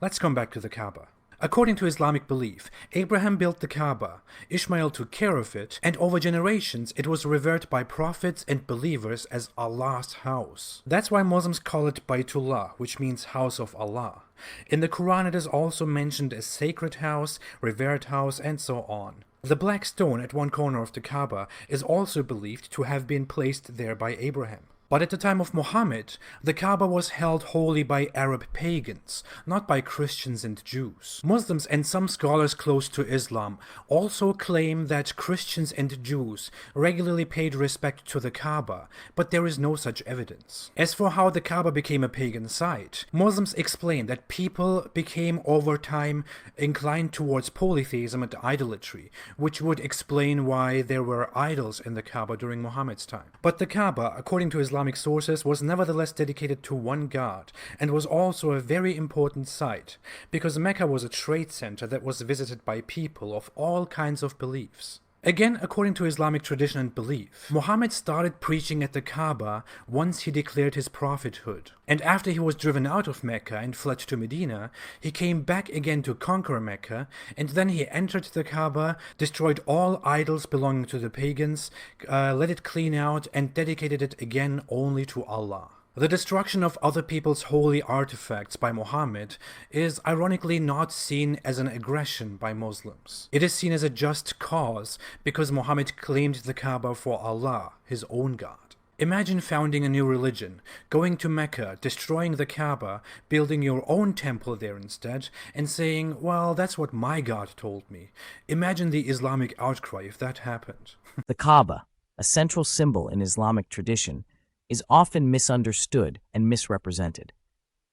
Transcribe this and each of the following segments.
Let's come back to the Kaaba. According to Islamic belief, Abraham built the Kaaba, Ishmael took care of it, and over generations it was revered by prophets and believers as Allah's house. That's why Muslims call it Baytullah, which means house of Allah. In the Quran it is also mentioned as sacred house, revered house, and so on. The black stone at one corner of the Kaaba is also believed to have been placed there by Abraham. But at the time of Muhammad, the Kaaba was held holy by Arab pagans, not by Christians and Jews. Muslims and some scholars close to Islam also claim that Christians and Jews regularly paid respect to the Kaaba, but there is no such evidence. As for how the Kaaba became a pagan site, Muslims explain that people became over time inclined towards polytheism and idolatry, which would explain why there were idols in the Kaaba during Muhammad's time. But the Kaaba, according to Islamic sources, was nevertheless dedicated to one god, and was also a very important site, because Mecca was a trade center that was visited by people of all kinds of beliefs. Again, according to Islamic tradition and belief, Muhammad started preaching at the Kaaba once he declared his prophethood. And after he was driven out of Mecca and fled to Medina, he came back again to conquer Mecca, and then he entered the Kaaba, destroyed all idols belonging to the pagans, let it clean out, and dedicated it again only to Allah. The destruction of other people's holy artifacts by Muhammad is ironically not seen as an aggression by Muslims. It is seen as a just cause because Muhammad claimed the Kaaba for Allah, his own God. Imagine founding a new religion, going to Mecca, destroying the Kaaba, building your own temple there instead, and saying, well, that's what my God told me. Imagine the Islamic outcry if that happened. The Kaaba, a central symbol in Islamic tradition, is often misunderstood and misrepresented.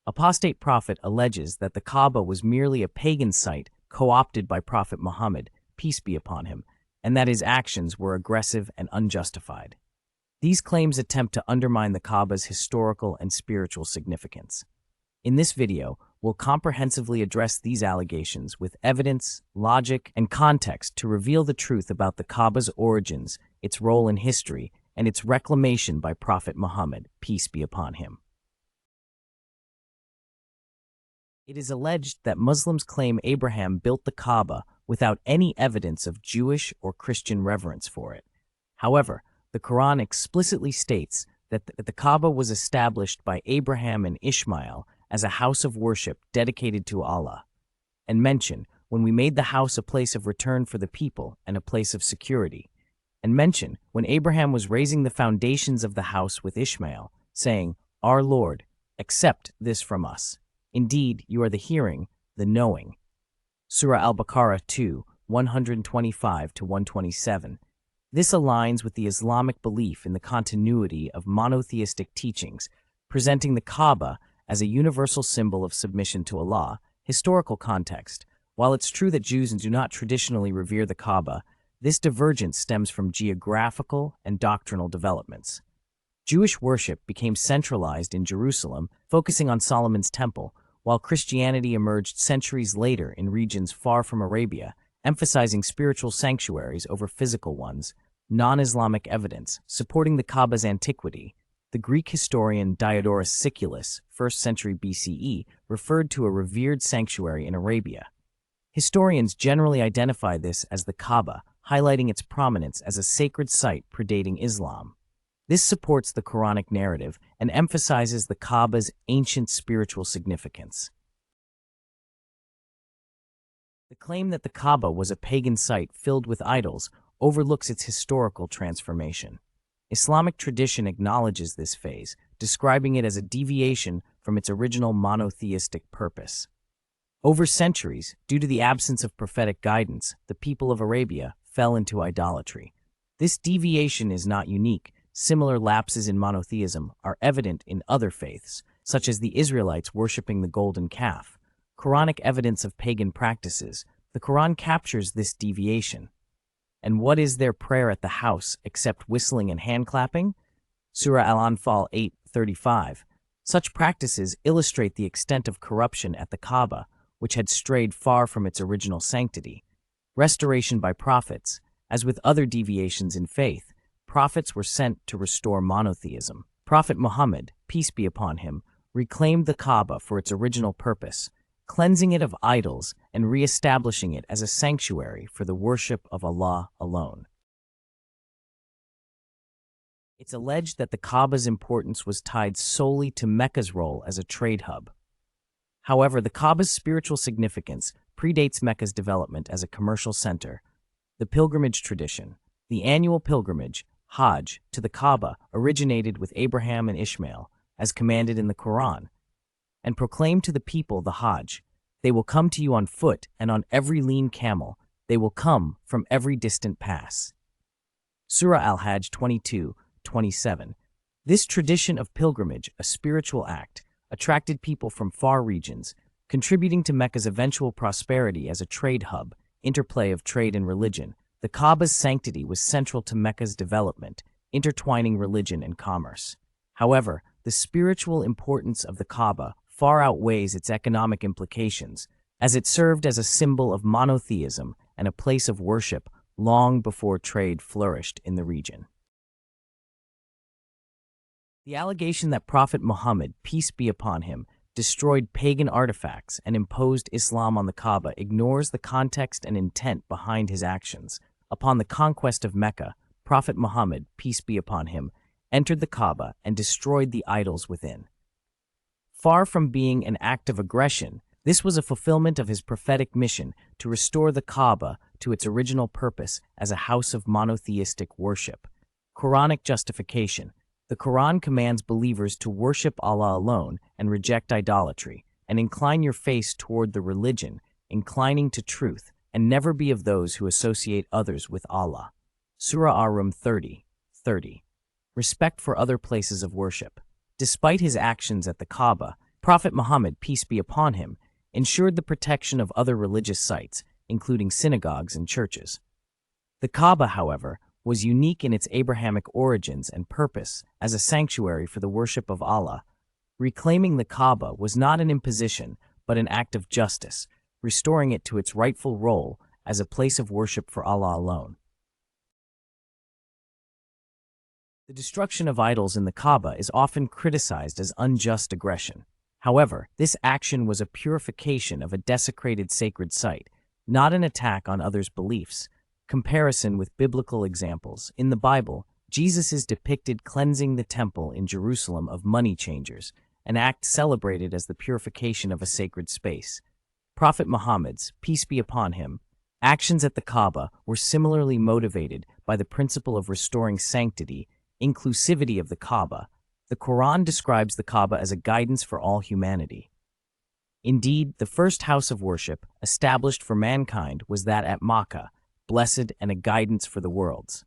Apostate prophet alleges that the Kaaba was merely a pagan site co-opted by Prophet Muhammad, peace be upon him, and that his actions were aggressive and unjustified. These claims attempt to undermine the Kaaba's historical and spiritual significance. In this video, we'll comprehensively address these allegations with evidence, logic, and context to reveal the truth about the Kaaba's origins, its role in history, and its reclamation by Prophet Muhammad, peace be upon him. It is alleged that Muslims claim Abraham built the Kaaba without any evidence of Jewish or Christian reverence for it. However, the Quran explicitly states that the Kaaba was established by Abraham and Ishmael as a house of worship dedicated to Allah, and mention when we made the house a place of return for the people and a place of security, and mention when Abraham was raising the foundations of the house with Ishmael, saying, Our Lord, accept this from us. Indeed, you are the hearing, the knowing. Surah Al-Baqarah 2, 125-127. This aligns with the Islamic belief in the continuity of monotheistic teachings, presenting the Kaaba as a universal symbol of submission to Allah. Historical context. While it's true that Jews do not traditionally revere the Kaaba, this divergence stems from geographical and doctrinal developments. Jewish worship became centralized in Jerusalem, focusing on Solomon's temple, while Christianity emerged centuries later in regions far from Arabia, emphasizing spiritual sanctuaries over physical ones. Non-Islamic evidence supporting the Kaaba's antiquity. The Greek historian Diodorus Siculus, 1st century BCE, referred to a revered sanctuary in Arabia. Historians generally identify this as the Kaaba, highlighting its prominence as a sacred site predating Islam. This supports the Quranic narrative and emphasizes the Kaaba's ancient spiritual significance. The claim that the Kaaba was a pagan site filled with idols overlooks its historical transformation. Islamic tradition acknowledges this phase, describing it as a deviation from its original monotheistic purpose. Over centuries, due to the absence of prophetic guidance, the people of Arabia fell into idolatry. This deviation is not unique. Similar lapses in monotheism are evident in other faiths, such as the Israelites worshipping the golden calf. Quranic evidence of pagan practices. The Quran captures this deviation. And what is their prayer at the house except whistling and hand clapping? Surah Al-Anfal 8:35. Such practices illustrate the extent of corruption at the Kaaba, which had strayed far from its original sanctity. Restoration by prophets. As with other deviations in faith, prophets were sent to restore monotheism. Prophet Muhammad, peace be upon him, reclaimed the Kaaba for its original purpose, cleansing it of idols and re-establishing it as a sanctuary for the worship of Allah alone. It's alleged that the Kaaba's importance was tied solely to Mecca's role as a trade hub. However, the Kaaba's spiritual significance predates Mecca's development as a commercial center. The pilgrimage tradition, the annual pilgrimage, Hajj, to the Kaaba originated with Abraham and Ishmael, as commanded in the Quran, and proclaimed to the people the Hajj, "They will come to you on foot, and on every lean camel, they will come from every distant pass." Surah Al-Hajj 22:27. This tradition of pilgrimage, a spiritual act, attracted people from far regions, contributing to Mecca's eventual prosperity as a trade hub, interplay of trade and religion. The Kaaba's sanctity was central to Mecca's development, intertwining religion and commerce. However, the spiritual importance of the Kaaba far outweighs its economic implications, as it served as a symbol of monotheism and a place of worship long before trade flourished in the region. The allegation that Prophet Muhammad, peace be upon him, destroyed pagan artifacts and imposed Islam on the Kaaba ignores the context and intent behind his actions. Upon the conquest of Mecca, Prophet Muhammad, peace be upon him, entered the Kaaba and destroyed the idols within. Far from being an act of aggression, this was a fulfillment of his prophetic mission to restore the Kaaba to its original purpose as a house of monotheistic worship. Quranic justification. The Quran commands believers to worship Allah alone and reject idolatry, and incline your face toward the religion, inclining to truth, and never be of those who associate others with Allah. Surah Ar-Rum 30:30. Respect for other places of worship. Despite his actions at the Kaaba, Prophet Muhammad, peace be upon him, ensured the protection of other religious sites, including synagogues and churches. The Kaaba, however, was unique in its Abrahamic origins and purpose as a sanctuary for the worship of Allah. Reclaiming the Kaaba was not an imposition, but an act of justice, restoring it to its rightful role as a place of worship for Allah alone. The destruction of idols in the Kaaba is often criticized as unjust aggression. However, this action was a purification of a desecrated sacred site, not an attack on others' beliefs. Comparison with biblical examples. In the Bible, Jesus is depicted cleansing the temple in Jerusalem of money changers, an act celebrated as the purification of a sacred space. Prophet Muhammad's, peace be upon him, actions at the Kaaba were similarly motivated by the principle of restoring sanctity, inclusivity of the Kaaba. The Quran describes the Kaaba as a guidance for all humanity. Indeed, the first house of worship established for mankind was that at Mecca, blessed and a guidance for the worlds.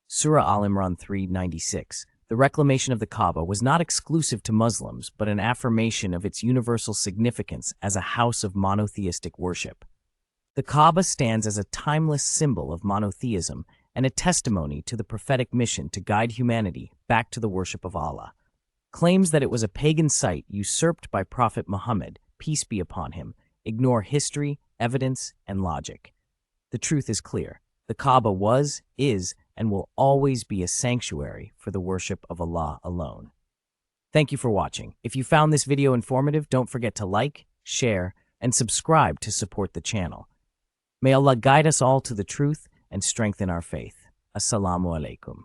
Surah Al-Imran 3:96. The reclamation of the Kaaba was not exclusive to Muslims, but an affirmation of its universal significance as a house of monotheistic worship. The Kaaba stands as a timeless symbol of monotheism and a testimony to the prophetic mission to guide humanity back to the worship of Allah. Claims that it was a pagan site usurped by Prophet Muhammad, peace be upon him, ignore history, evidence, and logic. The truth is clear. The Kaaba was, is, and will always be a sanctuary for the worship of Allah alone. Thank you for watching. If you found this video informative, don't forget to like, share, and subscribe to support the channel. May Allah guide us all to the truth and strengthen our faith. Assalamu alaikum.